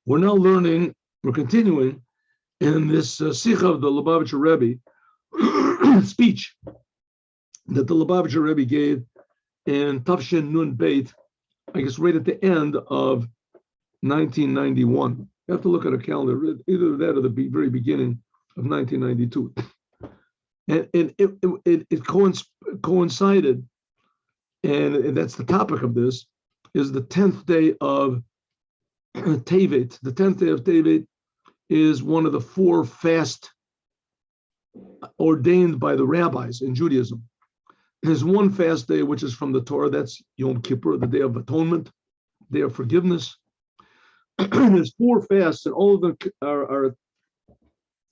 We're now learning, we're continuing in this Sikha of the Lubavitcher Rebbe speech that the Lubavitcher Rebbe gave in Tafshin Nun Beit, I guess right at the end of 1991. You have to look at a calendar, either that or the very beginning of 1992. And it coincided, and that's the topic of this, is the 10th day of Tevet. The 10th day of Tevet is one of the 4 fasts ordained by the rabbis in Judaism. There's one fast day, which is from the Torah, that's Yom Kippur, the Day of Atonement, Day of Forgiveness. There's 4 fasts, and all of them are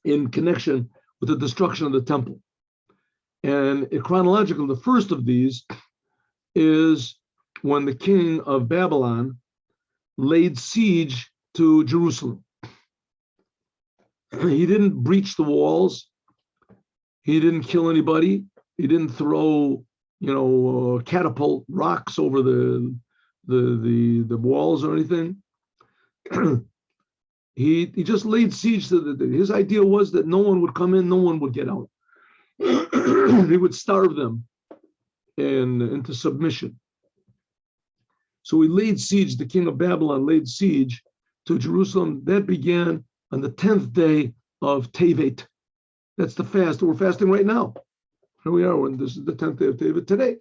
in connection with the destruction of the temple. And chronologically, the first of these is when the king of Babylon laid siege to Jerusalem. He didn't breach the walls. He didn't kill anybody. He didn't throw, catapult rocks over the walls or anything. He just laid siege to his idea was that no one would come in, no one would get out. He would starve them into submission. So he laid siege, the king of Babylon laid siege to Jerusalem. That began on the 10th day of Tevet. That's the fast. We're fasting right now. Here we are, this is the 10th day of Tevet today.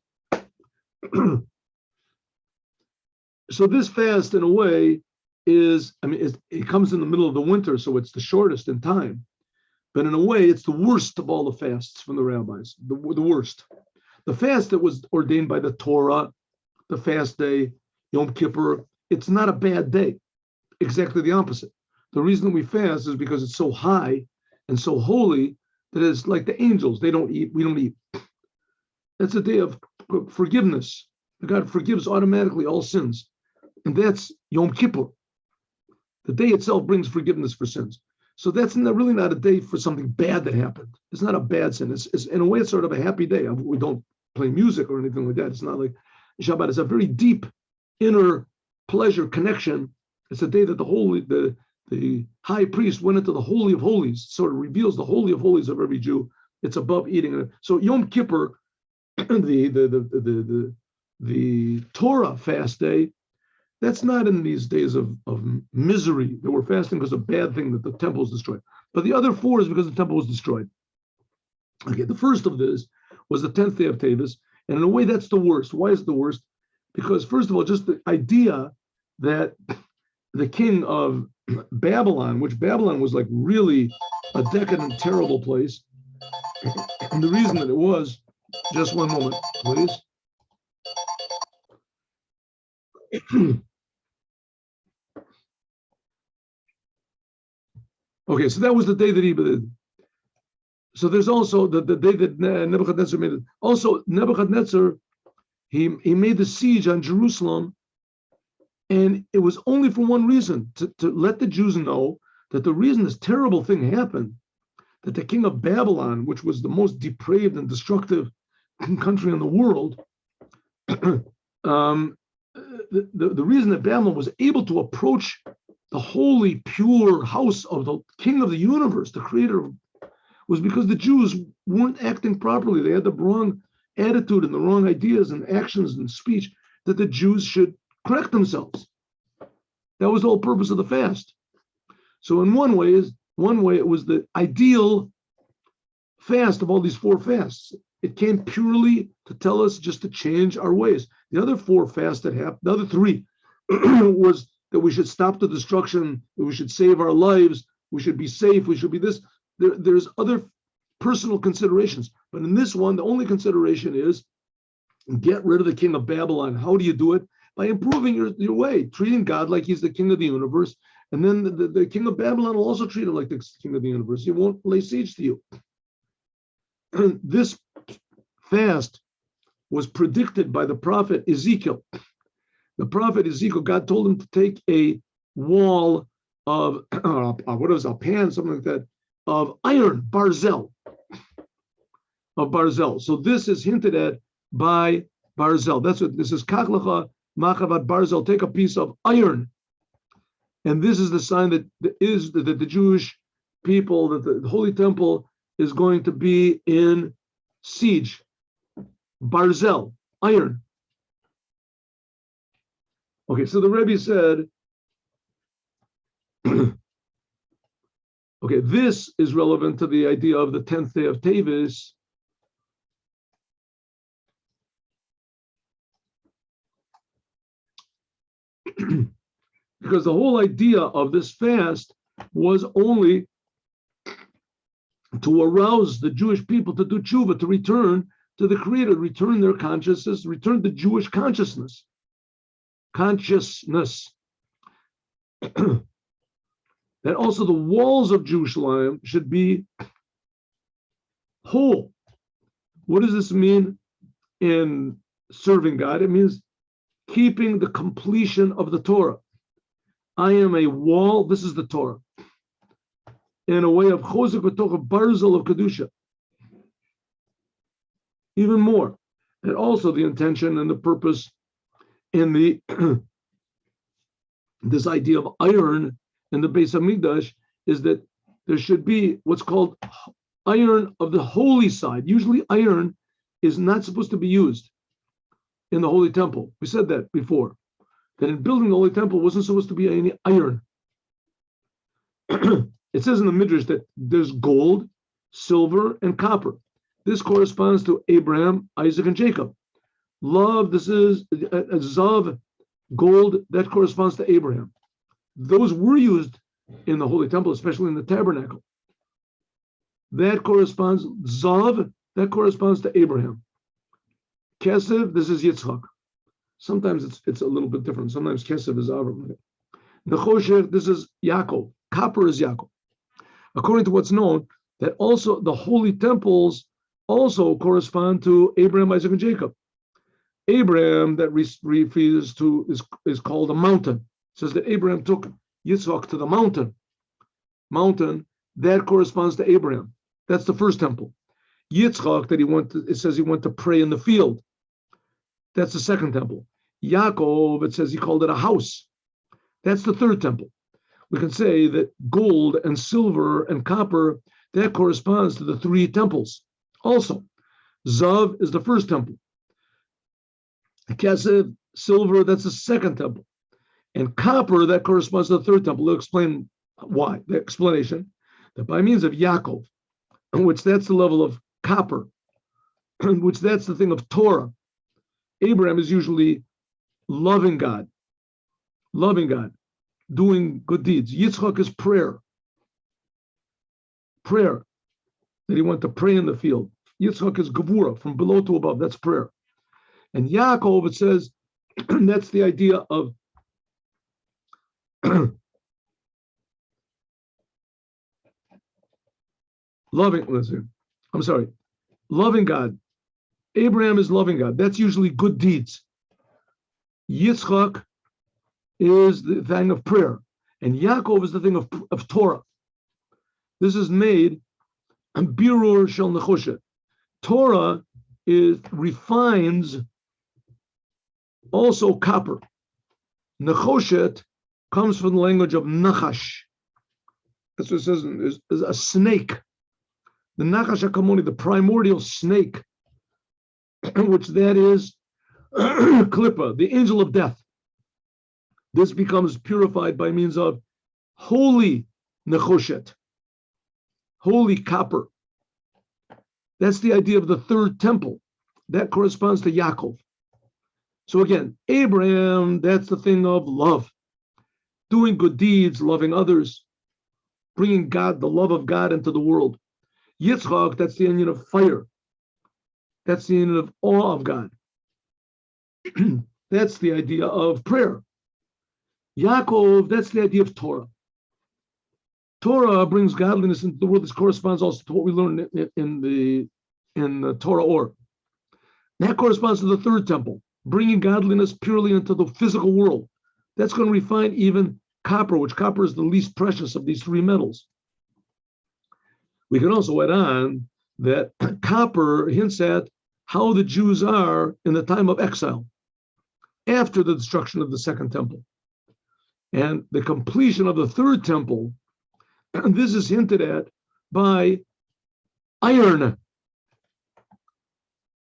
So this fast, in a way, it comes in the middle of the winter, so it's the shortest in time. But in a way, it's the worst of all the fasts from the rabbis, the worst. The fast that was ordained by the Torah, the fast day, Yom Kippur, it's not a bad day. Exactly the opposite. The reason we fast is because it's so high and so holy that it's like the angels. They don't eat, we don't eat. That's a day of forgiveness. God forgives automatically all sins. And that's Yom Kippur. The day itself brings forgiveness for sins. So that's really not a day for something bad that happened. It's not a bad sin. It's in a way, it's sort of a happy day. We don't play music or anything like that. It's not like Shabbat. It's a very deep inner pleasure connection. It's a day that the high priest went into the Holy of Holies, sort of reveals the Holy of Holies of every Jew. It's above eating. So Yom Kippur, the Torah fast day, that's not in these days of misery that we're fasting because of a bad thing that the temple was destroyed. But the other 4 is because the temple was destroyed. Okay, the first of this was the 10th day of Tevet, and in a way that's the worst. Why is it the worst? Because first of all, just the idea that the king of Babylon, which Babylon was like really a decadent, terrible place, and the reason that it was, just one moment, please. Okay, so that was the day that he did. So there's also the day that Nebuchadnezzar made it. Also, Nebuchadnezzar, he made the siege on Jerusalem, and it was only for one reason, to let the Jews know that the reason this terrible thing happened, that the king of Babylon, which was the most depraved and destructive country in the world, the reason that Babylon was able to approach the holy, pure house of the king of the universe, the creator, was because the Jews weren't acting properly. They had the wrong attitude and the wrong ideas and actions and speech, that the Jews should correct themselves. That was the whole purpose of the fast. So in one way, it was the ideal fast of all these 4 fasts. It came purely to tell us just to change our ways. The other 4 fasts that happened, the other 3, was that we should stop the destruction, that we should save our lives, we should be safe, we should be this. There's other personal considerations. But in this one, the only consideration is get rid of the king of Babylon. How do you do it? By improving your way, treating God like he's the king of the universe. And then the king of Babylon will also treat him like the king of the universe. He won't lay siege to you. This fast was predicted by the prophet Ezekiel. The prophet Ezekiel, God told him to take a wall of, a pan, something like that, of iron, B.R.Z.L. So this is hinted at by B.R.Z.L. That's what this is. Kach lecha Machavat B.R.Z.L, take a piece of iron. And this is the sign that the Jewish people, that the Holy Temple is going to be in siege. B.R.Z.L, iron. Okay, so the Rebbe said, okay, this is relevant to the idea of the 10th day of Tevis. Because the whole idea of this fast was only to arouse the Jewish people to do tshuva, to return to the Creator, return their consciousness, return the Jewish consciousness. That also the walls of Jerusalem should be whole. What does this mean in serving God? It means keeping the completion of the Torah. I am a wall, this is the Torah, in a way of chozek v'toch B.R.Z.L of Kedusha. Even more, and also the intention and the purpose in the this idea of iron in the Beis Hamikdash is that there should be what's called iron of the holy side. Usually iron is not supposed to be used in the Holy Temple. We said that before, that in building the Holy Temple wasn't supposed to be any iron. It says in the Midrash that there's gold, silver, and copper. This corresponds to Abraham, Isaac, and Jacob. Love, this is a Zav, gold, that corresponds to Abraham. Those were used in the Holy Temple, especially in the tabernacle. That corresponds, Zav, that corresponds to Abraham. Kesef, this is Yitzchak. Sometimes it's a little bit different. Sometimes Kesef is Avram. Nechoshet, this is Yaakov. Copper is Yaakov. According to what's known, that also the holy temples also correspond to Abraham, Isaac, and Jacob. Abraham, that refers to, is called a mountain. It says that Abraham took Yitzchak to the mountain. Mountain, that corresponds to Abraham. That's the first temple. Yitzchak, that it says he went to pray in the field. That's the second temple. Yaakov, it says he called it a house. That's the third temple. We can say that gold and silver and copper, that corresponds to the three temples. Also, Zav is the first temple. Kesef, silver, that's the second temple. And copper, that corresponds to the third temple. We'll explain why. The explanation, that by means of Yaakov, which that's the level of copper, which that's the thing of Torah. Abraham is usually loving God, doing good deeds. Yitzchak is prayer, that he went to pray in the field. Yitzchak is gevura, from below to above, that's prayer. And Yaakov, it says, that's the idea of loving God. Abraham is loving God. That's usually good deeds. Yitzchak is the thing of prayer. And Yaakov is the thing of Torah. This is made birur shel nechoshet. Torah refines also copper. Nechoshet comes from the language of nachash. That's what it says, is a snake. The nachash hakamoni, the primordial snake, which that is Klippa, the angel of death. This becomes purified by means of holy nechoshet, holy copper. That's the idea of the third temple. That corresponds to Yaakov. So again, Abraham, that's the thing of love, doing good deeds, loving others, bringing God, the love of God into the world. Yitzchak, that's the union of fire. That's the union of awe of God. That's the idea of prayer. Yaakov, that's the idea of Torah. Torah brings godliness into the world. This corresponds also to what we learned in the Torah Or. That corresponds to the third temple, bringing godliness purely into the physical world. That's going to refine even copper, which copper is the least precious of these three metals. We can also add on that copper hints at how the Jews are in the time of exile. after the destruction of the second temple. And the completion of the third temple, and this is hinted at by iron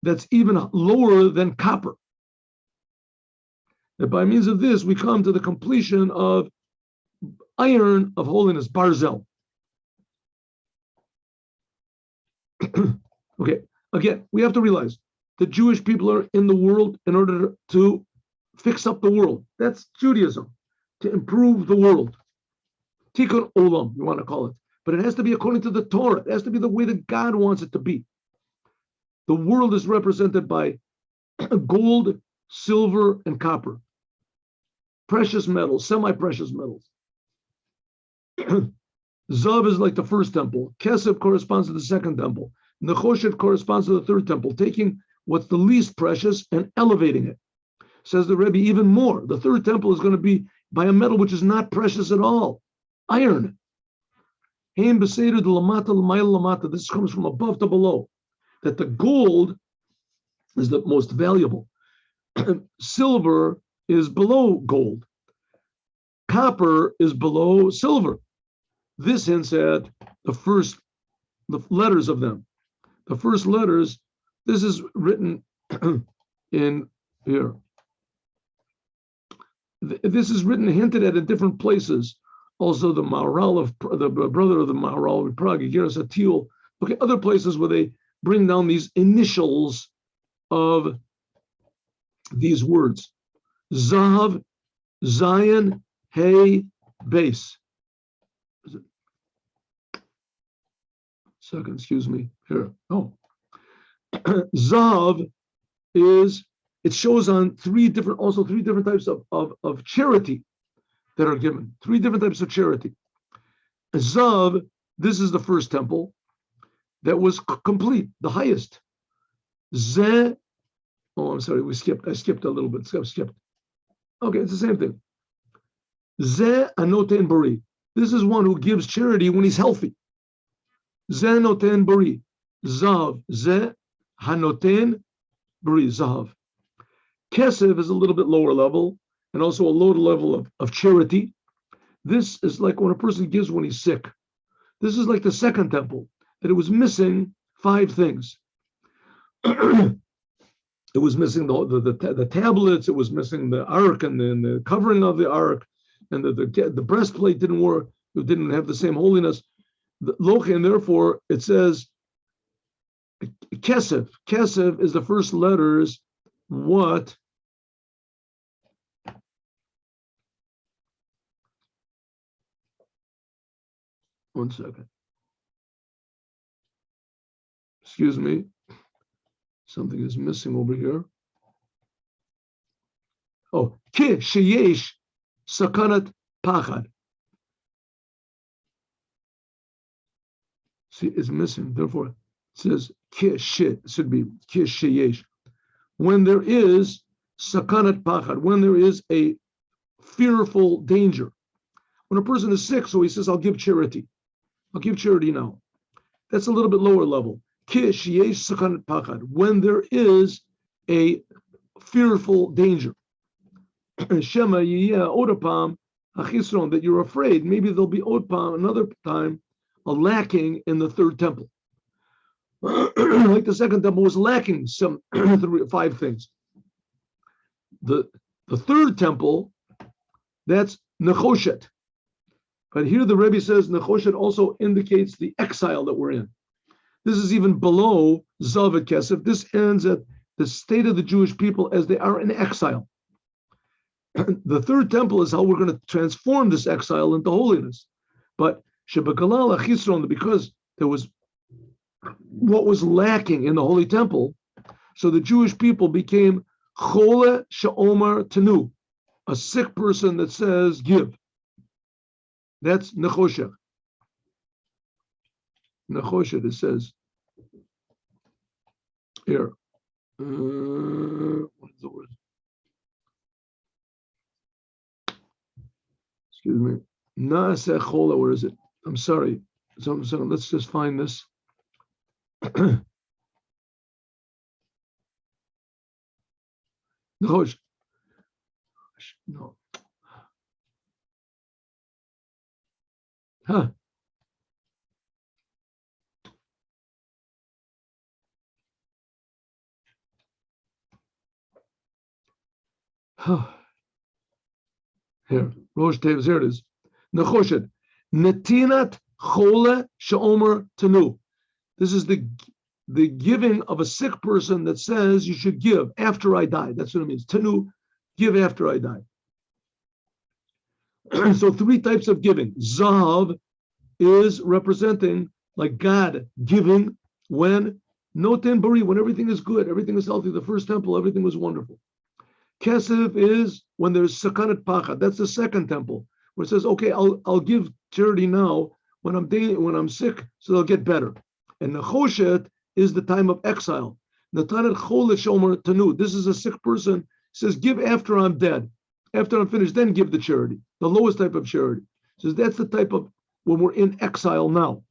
that's even lower than copper. That by means of this, we come to the completion of iron of holiness, B.R.Z.L. Okay, again, we have to realize the Jewish people are in the world in order to fix up the world. That's Judaism, to improve the world. Tikkun Olam, you want to call it. But it has to be according to the Torah. It has to be the way that God wants it to be. The world is represented by gold, silver, and copper. Precious metals, semi-precious metals. Zav is like the first temple. Kesef corresponds to the second temple. Nechoshet corresponds to the third temple, taking what's the least precious and elevating it. Says the Rebbe even more. The third temple is going to be by a metal which is not precious at all. Iron. This comes from above to below. That the gold is the most valuable. Silver is below gold. Copper is below silver. This hints at the letters of them. The first letters, this is written in here. This is written, hinted at in different places. Also, the brother of the Maharal of Prague, Geras Atil. Okay, other places where they bring down these initials of these words. Zav, Zion, Hey, Base. Second, excuse me. Here. Oh. Zav is, it shows on three different types of charity that are given. Three different types of charity. Zav, this is the first temple that was complete, the highest. Ze, oh, I'm sorry, I skipped a little bit. Skipped. Okay, it's the same thing. Ze anoten bari. This is one who gives charity when he's healthy. Ze anoten bari. Zav, ze hanoten bari, zav. Kesef is a little bit lower level, and also a lower level of charity. This is like when a person gives when he's sick. This is like the second temple, that it was missing 5 things. It was missing the tablets, it was missing the ark and the covering of the ark, and the breastplate didn't work, it didn't have the same holiness. And therefore it says Kesef. Kesef is the first letters, what? One second. Excuse me. Something is missing over here. Oh, ki sheyesh sakanat pachad. See, it's missing. Therefore, it says ki she. It should be ki sheyesh. When there is sakanat pachad, when there is a fearful danger. When a person is sick, so he says, I'll give charity. I'll give charity now. That's a little bit lower level. When there is a fearful danger. Shema odapam achisron, that you're afraid, maybe there'll be odpam another time, a lacking in the third temple. Like the second temple was lacking some 5 things. The third temple, that's nechoshet. But here the Rebbe says nechoshet also indicates the exile that we're in. This is even below Zav et Kesef. This ends at the state of the Jewish people as they are in exile. The third temple is how we're going to transform this exile into holiness. But Shebekalal Achisron, because there was what was lacking in the holy temple, so the Jewish people became Chole She'omar Tenu, a sick person that says give. That's Nechoshet. Nechoshet, it says here. What is the word? Excuse me. Naaseh Chola, where is it? I'm sorry. So let's just find this. Nechoshet. No. Huh. Here, Rosh Tevis, here it is. Nechoshet. Netinat chole she'omer tenu. This is the giving of a sick person that says you should give after I die. That's what it means. Tenu, give after I die. So 3 types of giving. Zav is representing like God giving when noten bari, when everything is good, everything is healthy. The first temple, everything was wonderful. Kesef is when there's sakanat pachad. That's the second temple where it says, okay, I'll give charity now when I'm sick, so they'll get better. And nechoshet is the time of exile. Natanat cholet shomer tanu. This is a sick person. Says, give after I'm dead, after I'm finished, then give the charity. The lowest type of charity. Says that's the type of when we're in exile now.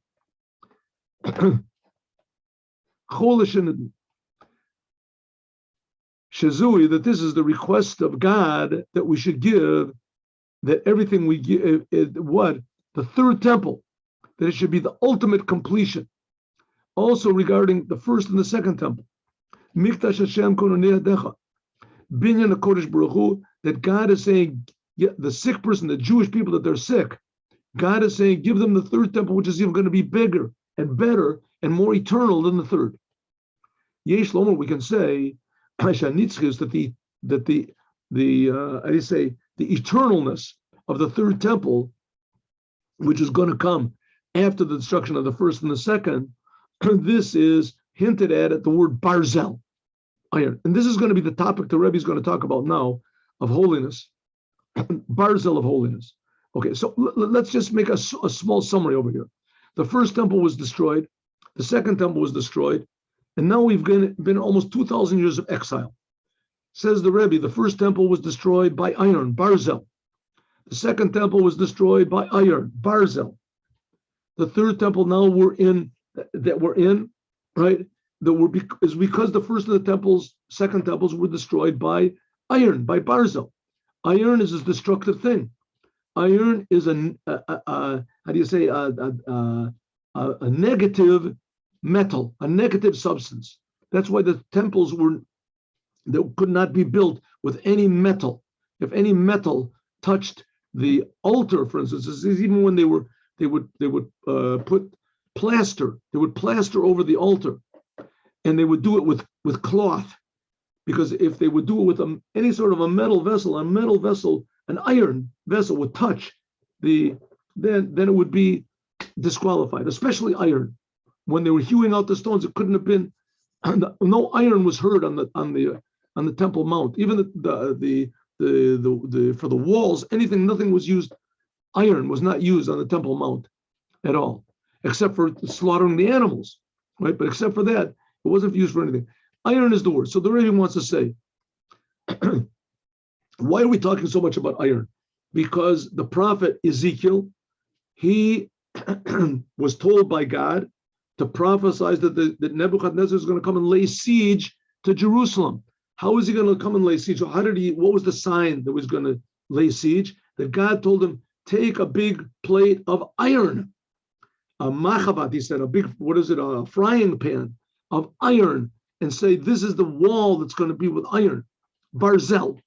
Shazui, that this is the request of God that we should give, that everything we give, the third temple, that it should be the ultimate completion. Also regarding the first and the second temple, Mikdash Hashem Kononeadecha, Binyan HaKodesh Baruch Hu, that God is saying, the sick person, the Jewish people that they're sick, God is saying, give them the third temple, which is even going to be bigger and better and more eternal than the third. Yesh Lomer, we can say, that the eternalness of the third temple, which is going to come after the destruction of the first and the second, this is hinted at the word B.R.Z.L, iron. And this is going to be the topic the Rebbe is going to talk about now of holiness, B.R.Z.L of holiness. Okay, so let's just make a small summary over here. The first temple was destroyed, the second temple was destroyed, and now we've been almost 2,000 years of exile. Says the Rebbe, the first temple was destroyed by iron, B.R.Z.L. The second temple was destroyed by iron, B.R.Z.L. The third temple now we're in, right? Is because the first of the temples, second temples were destroyed by iron, by B.R.Z.L. Iron is a destructive thing. Iron is a negative metal, a negative substance. That's why the temples could not be built with any metal. If any metal touched the altar, for instance, even when they would put plaster, they would plaster over the altar, and they would do it with cloth, because if they would do it with any sort of a metal vessel, an iron vessel would touch then it would be disqualified, especially iron. When they were hewing out the stones, it couldn't have been. No iron was heard on the Temple Mount. Even the for the walls, nothing was used. Iron was not used on the Temple Mount at all, except for slaughtering the animals, right? But except for that, it wasn't used for anything. Iron is the worst. So the Rebbe wants to say, why are we talking so much about iron? Because the prophet Ezekiel, he was told by God to prophesy that Nebuchadnezzar is going to come and lay siege to Jerusalem. How is he going to come and lay siege? What was the sign that was going to lay siege? That God told him, take a big plate of iron, a machavat, he said, a frying pan of iron, and say, this is the wall that's going to be with iron. B.R.Z.L.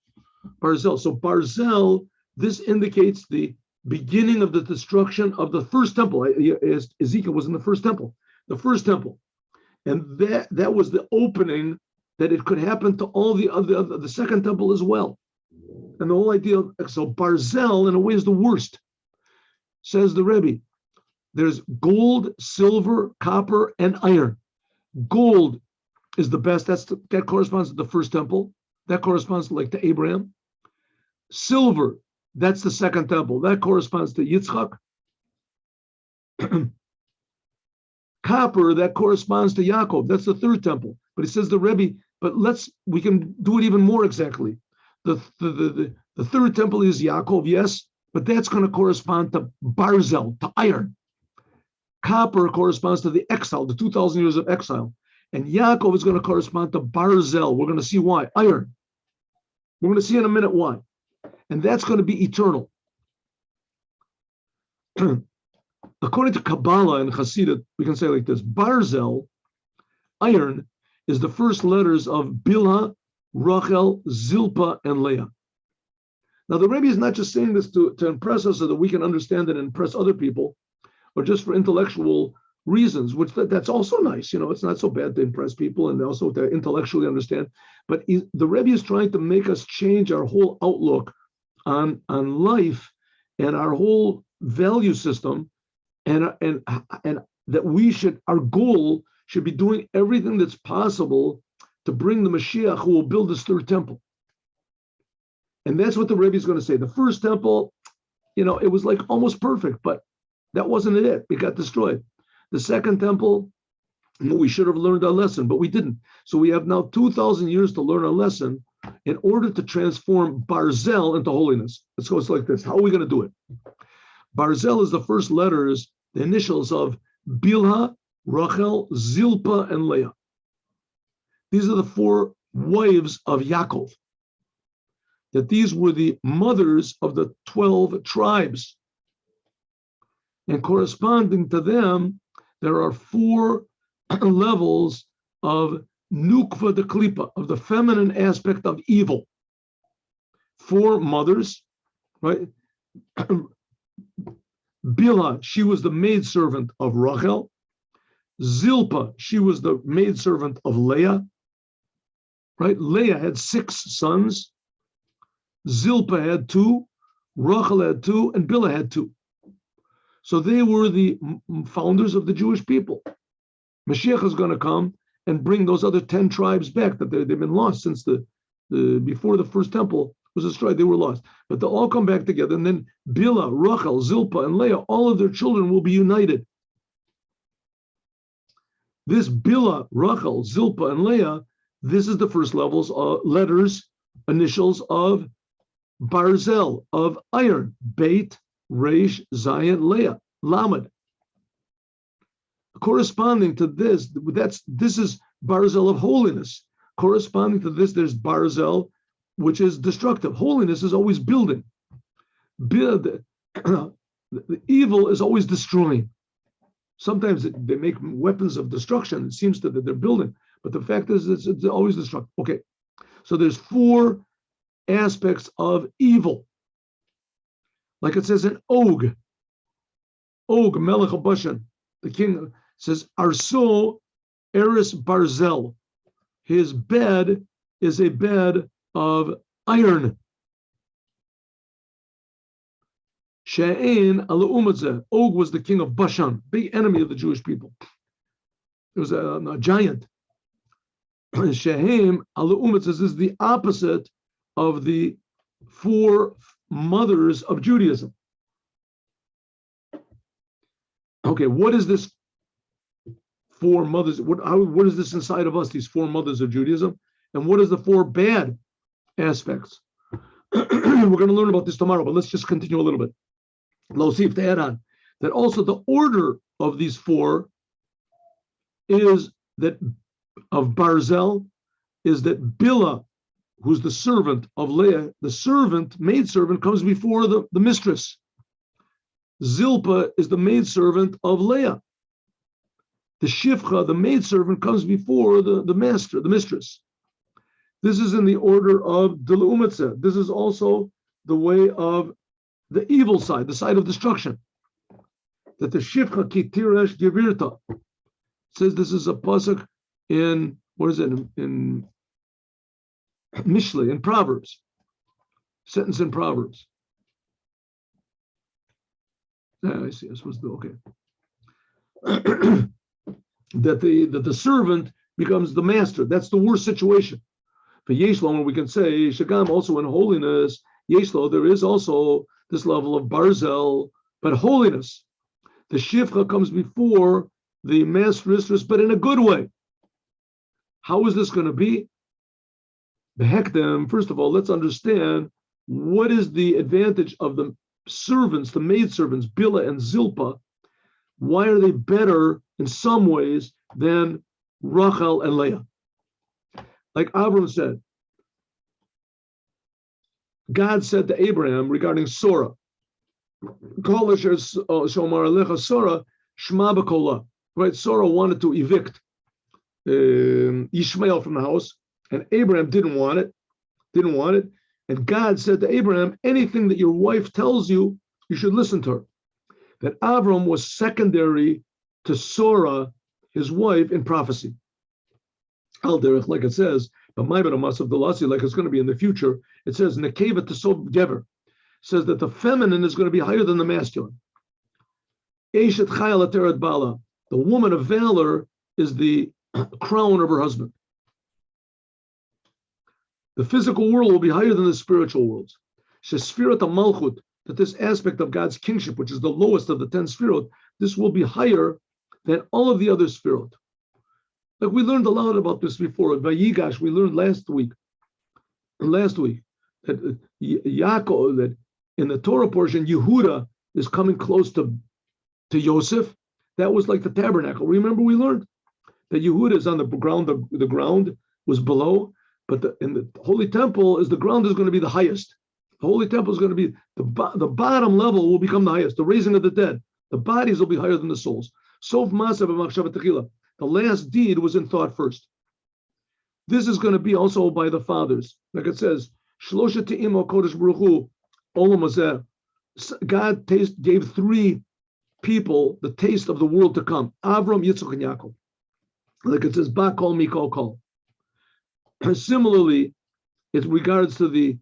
So B.R.Z.L, this indicates the beginning of the destruction of the first temple. Ezekiel was in the first temple. And that was the opening that it could happen to all the second temple as well. And the whole idea so B.R.Z.L in a way is the worst. Says the Rebbe, there's gold, silver, copper, and iron. Gold is the best. That corresponds to the first temple. That corresponds to Abraham. Silver, that's the second temple. That corresponds to Yitzchak. Copper, that corresponds to Yaakov. That's the third temple. But he says the Rebbe, we can do it even more exactly. The third temple is Yaakov, yes, but that's going to correspond to B.R.Z.L, to iron. Copper corresponds to the exile, the 2,000 years of exile. And Yaakov is going to correspond to B.R.Z.L. We're going to see why. Iron. We're going to see in a minute why. and that's going to be eternal. According to Kabbalah and Hasidut, we can say like this: B.R.Z.L, iron, is the first letters of Bilhah, Rachel, Zilpah, and Leah. Now, the Rebbe is not just saying this to impress us so that we can understand it and impress other people, or just for intellectual reasons, which that's also nice. It's not so bad to impress people and also to intellectually understand. But the Rebbe is trying to make us change our whole outlook on life and our whole value system, and that our goal should be doing everything that's possible to bring the Moshiach who will build this third temple. And that's what the Rebbe is going to say. The first temple, it was like almost perfect, but that wasn't it. It got destroyed. The second temple, we should have learned our lesson, but we didn't. So we have now 2,000 years to learn our lesson in order to transform B.R.Z.L into holiness. So it's like this. How are we going to do it? B.R.Z.L is the first letters, the initials of Bilhah, Rachel, Zilpah, and Leah. These are the four wives of Yaakov. That these were the mothers of the 12 tribes. And corresponding to them, there are four levels of Nukva de Klipa, of the feminine aspect of evil. Four mothers, right? Bilhah, she was the maidservant of Rachel. Zilpah, she was the maidservant of Leah. Right? Leah had 6 sons. Zilpah had 2, Rachel had 2, and Bilhah had 2. So they were the founders of the Jewish people. Mashiach is going to come and bring those other 10 tribes back that they've been lost since before the first temple was destroyed. They were lost, but they'll all come back together. And then Bilhah, Rachel, Zilpah, and Leah, all of their children will be united. This Bilhah, Rachel, Zilpah, and Leah, this is the first levels of letters, initials of B.R.Z.L, of iron, Beit, Reish, Zayin, Leah, Lamed. Corresponding to this, this is B.R.Z.L of holiness. Corresponding to this, there's B.R.Z.L, which is destructive. Holiness is always building. The evil is always destroying. Sometimes they make weapons of destruction. It seems that they're building, but the fact is it's always destructive. Okay, so there's 4 aspects of evil. Like it says in Og, Melech HaBashan, the king, says, Arso Eris B.R.Z.L. His bed is a bed of iron. She'ein ala umatzeh. Og was the king of Bashan, big enemy of the Jewish people. It was a giant. She'ein ala umatzeh is the opposite of the 4 mothers of Judaism. Okay, what is this 4 mothers? What is this inside of us, these 4 mothers of Judaism? And what is the 4 bad aspects? We're going to learn about this tomorrow, but let's just continue a little bit. Let's see if they add on that also the order of these 4 is that of B.R.Z.L is that Bilhah, who's the servant of Leah, the maidservant comes before the mistress. Zilpah is the maidservant of Leah. The Shifcha, the maidservant, comes before the master, the mistress. This is in the order of Dil'umatzeh. This is also the way of the evil side, the side of destruction. That the Shifcha Kitiresh Gevirta says this is a pasuk in, what is it, in Mishlei, in Proverbs, sentence in Proverbs. I see. I suppose okay. that the servant becomes the master. That's the worst situation. For Yeshlo, we can say Shagam also in holiness. Yeshlo, there is also this level of B.R.Z.L, but holiness. The Shifcha comes before the mistress, but in a good way. How is this going to be? Behektem, first of all, let's understand what is the advantage of the servants, the maidservants, Bilhah and Zilpah. Why are they better in some ways than Rachel and Leah? Like Avram said, God said to Abraham regarding Sora, right? Sora wanted to evict Ishmael from the house, and Abraham didn't want it. And God said to Abraham, anything that your wife tells you, you should listen to her. That Avram was secondary to Sora, his wife, in prophecy. Al derech, like it says, but my of the lasi, like it's going to be in the future, it says nekeva tesov gever, says that the feminine is going to be higher than the masculine. Eshet chayal ateret bala, the woman of valor is the crown of her husband. The physical world will be higher than the spiritual worlds. Shesfirat Malchut, that this aspect of God's kingship, which is the lowest of the 10 sfirot, this will be higher than all of the other sfirot. Like we learned a lot about this before. Vayigash, we learned last week that Yaakov, that in the Torah portion, Yehuda is coming close to Yosef. That was like the tabernacle. Remember, we learned that Yehuda is on the ground. The ground was below, but in the holy temple the ground is going to be the highest. The holy temple is going to be the bottom level will become the highest. The raising of the dead, the bodies will be higher than the souls. Sof Masav Machshavat Techila. The last deed was in thought first. This is going to be also by the fathers. Like it says, Shlosha Te'im Kodesh Baruch Hu, Olam Hazeh. God gave 3 people the taste of the world to come. Avram, Yitzchak, and Yaakov. Like it says, Ba Kol Mikol Kol. Similarly, it regards to the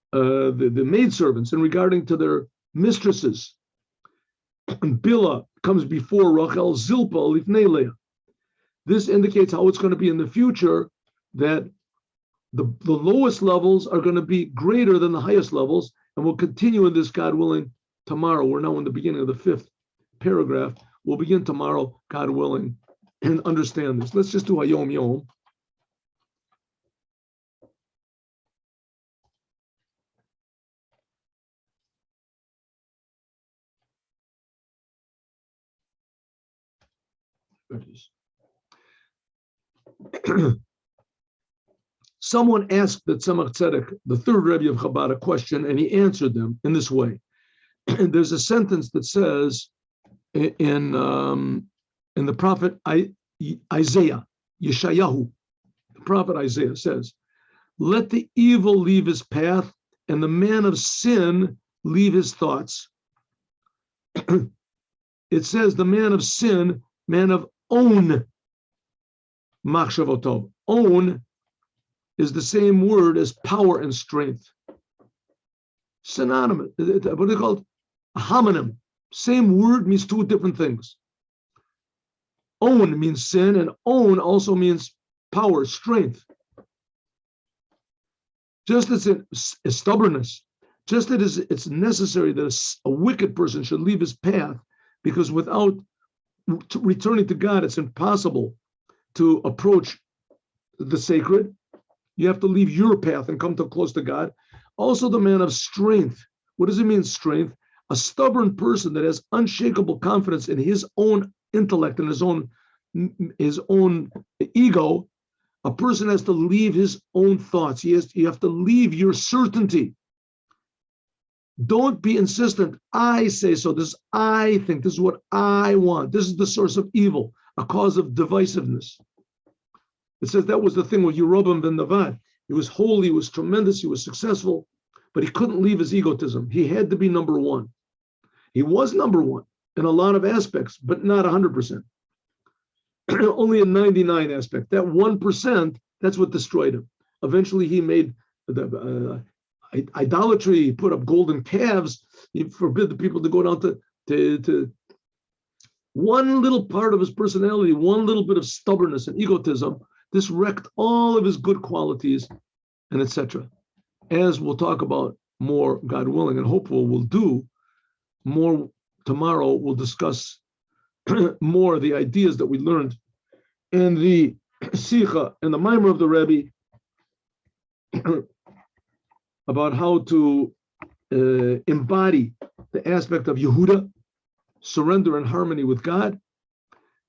maidservants and regarding to their mistresses. Bila comes before Rachel, Zilpa, Lifnei Leah. This indicates how it's going to be in the future, that the lowest levels are going to be greater than the highest levels, and we'll continue in this, God willing, tomorrow. We're now in the beginning of the 5th paragraph. We'll begin tomorrow, God willing, and understand this. Let's just do a Yom Yom. Someone asked the Tzemach Tzedek, the 3rd Rebbe of Chabad, a question, and he answered them in this way. And there's a sentence that says in the prophet Isaiah, Yeshayahu, the prophet Isaiah says, let the evil leave his path and the man of sin leave his thoughts. It says the man of sin, man of own machshavotov. Own is the same word as power and strength. Synonymous. What are they called? A homonym. Same word means 2 different things. Own means sin, and own also means power, strength. Just as stubbornness, just as it's necessary that a wicked person should leave his path, because without returning to God, it's impossible to approach the sacred. You have to leave your path and come close to God. Also, the man of strength. What does it mean, strength? A stubborn person that has unshakable confidence in his own intellect and his own ego. A person has to leave his own thoughts. You have to leave your certainty. Don't be insistent. I say so. This I think. This is what I want. This is the source of evil, a cause of divisiveness. It says that was the thing with Yerobam ben Dvar. He was holy, he was tremendous, he was successful, but he couldn't leave his egotism. He had to be number 1. He was number 1 in a lot of aspects, but not 100%. Only a 99 aspect. That 1%, that's what destroyed him. Eventually, he made idolatry. He put up golden calves. He forbid the people to go down to one little part of his personality, one little bit of stubbornness and egotism. This wrecked all of his good qualities, and etc. As we'll talk about more, God willing, and hopeful, we'll do more tomorrow. We'll discuss more the ideas that we learned in the Sikha and the Maimer of the Rebbe about how to embody the aspect of Yehuda, surrender and harmony with God,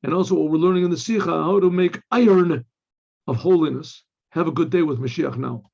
and also what we're learning in the Sikha, how to make iron of holiness. Have a good day with Moshiach now.